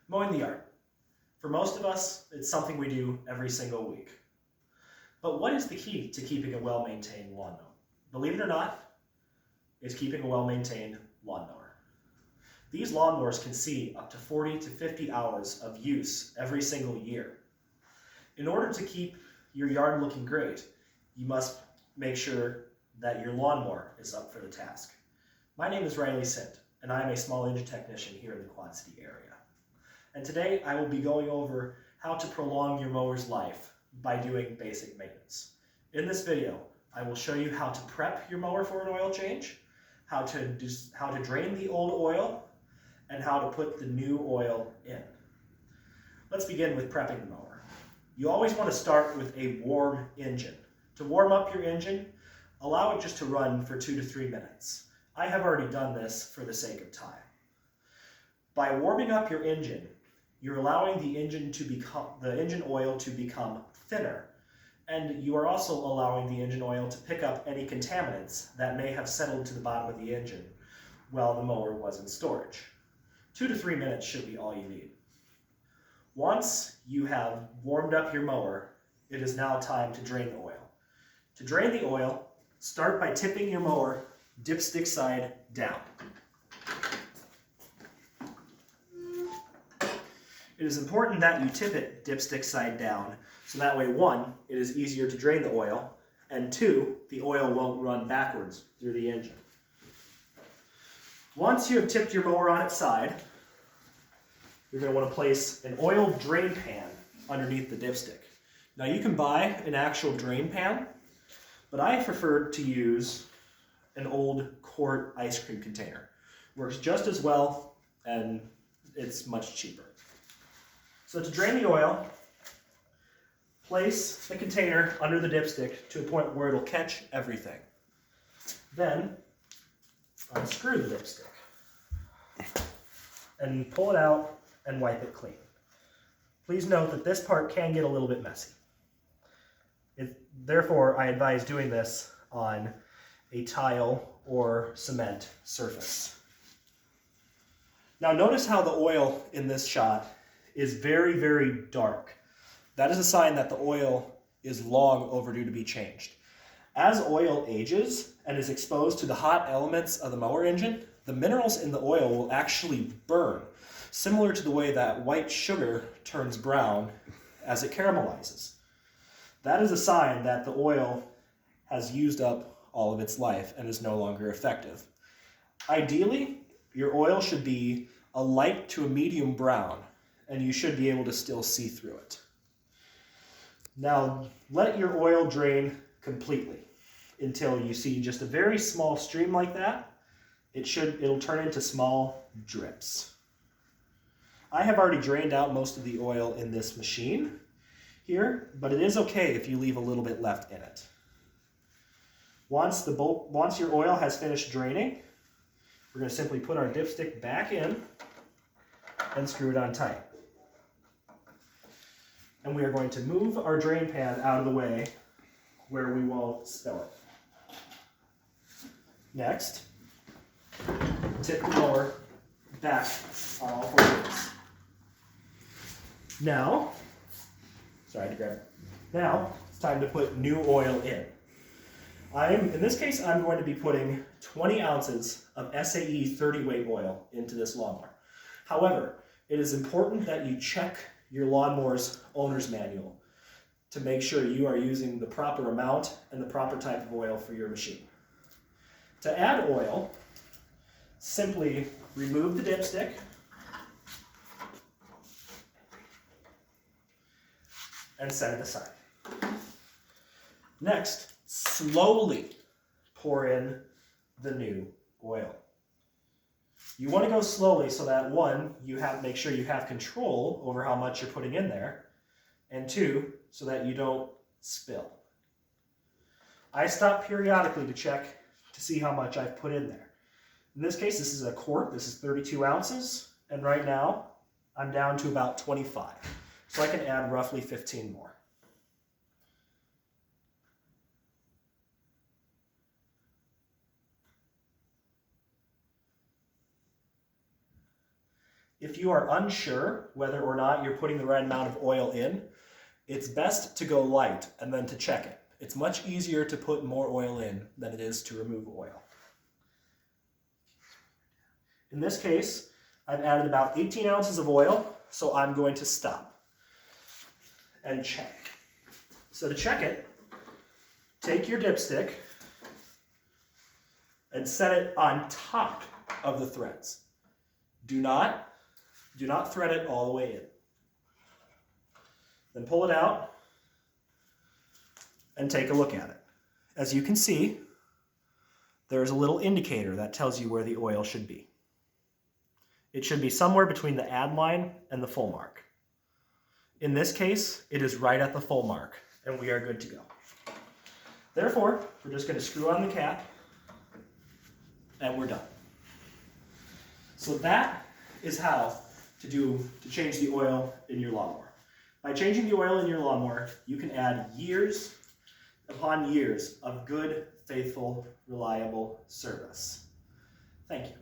Mowing the yard. For most of us, it's something we do every single week. But what is the key to keeping a well-maintained lawnmower? Believe it or not, it's keeping a well-maintained lawnmower. These lawnmowers can see up to 40 to 50 hours of use every single year. In order to keep your yard looking great, you must make sure that your lawnmower is up for the task. My name is Riley Sint, and I am a small engine technician here in the Quad City area. And today I will be going over how to prolong your mower's life by doing basic maintenance. In this video, I will show you how to prep your mower for an oil change, how to drain the old oil, and how to put the new oil in. Let's begin with prepping the mower. You always want to start with a warm engine. To warm up your engine, allow it just to run for 2 to 3 minutes. I have already done this for the sake of time. By warming up your engine, you're allowing the engine oil to become thinner, and you are also allowing the engine oil to pick up any contaminants that may have settled to the bottom of the engine while the mower was in storage. 2 to 3 minutes should be all you need. Once you have warmed up your mower, it is now time to drain the oil. To drain the oil, start by tipping your mower dipstick side down. It is important that you tip it dipstick side down, so that way, 1, it is easier to drain the oil, and 2, the oil won't run backwards through the engine. Once you have tipped your mower on its side, you're going to want to place an oil drain pan underneath the dipstick. Now you can buy an actual drain pan, but I prefer to use an old quart ice cream container. Works just as well, and it's much cheaper. So to drain the oil, place the container under the dipstick to a point where it'll catch everything. Then unscrew the dipstick and pull it out and wipe it clean. Please note that this part can get a little bit messy. Therefore, I advise doing this on a tile or cement surface. Now notice how the oil in this shot is very, very dark. That is a sign that the oil is long overdue to be changed. As oil ages and is exposed to the hot elements of the mower engine, the minerals in the oil will actually burn, similar to the way that white sugar turns brown as it caramelizes. That is a sign that the oil has used up all of its life and is no longer effective. Ideally, your oil should be a light to a medium brown, and you should be able to still see through it. Now, let your oil drain completely until you see just a very small stream like that. It'll turn into small drips. I have already drained out most of the oil in this machine here, but it is okay if you leave a little bit left in it. Once your oil has finished draining, we're going to simply put our dipstick back in and screw it on tight. And we are going to move our drain pan out of the way where we won't spill it. Next, tip the mower back on all 4 wheels. Now, Now, it's time to put new oil in. In this case, I'm going to be putting 20 ounces of SAE 30 weight oil into this lawnmower. However, it is important that you check your lawnmower's owner's manual to make sure you are using the proper amount and the proper type of oil for your machine. To add oil, simply remove the dipstick and set it aside. Next, slowly pour in the new oil. You want to go slowly so that 1, make sure you have control over how much you're putting in there, and 2, so that you don't spill. I stop periodically to check to see how much I've put in there. In this case, this is a quart, this is 32 ounces, and right now I'm down to about 25. So I can add roughly 15 more. if you are unsure whether or not you're putting the right amount of oil in, it's best to go light and then to check it. It's much easier to put more oil in than it is to remove oil. In this case, I've added about 18 ounces of oil, so I'm going to stop and check. So to check it, take your dipstick and set it on top of the threads. Do not thread it all the way in. Then pull it out and take a look at it. As you can see, there's a little indicator that tells you where the oil should be. It should be somewhere between the add line and the full mark. In this case, it is right at the full mark, and we are good to go. Therefore, we're just going to screw on the cap, and we're done. So that is how to change the oil in your lawnmower. By changing the oil in your lawnmower, you can add years upon years of good, faithful, reliable service. Thank you.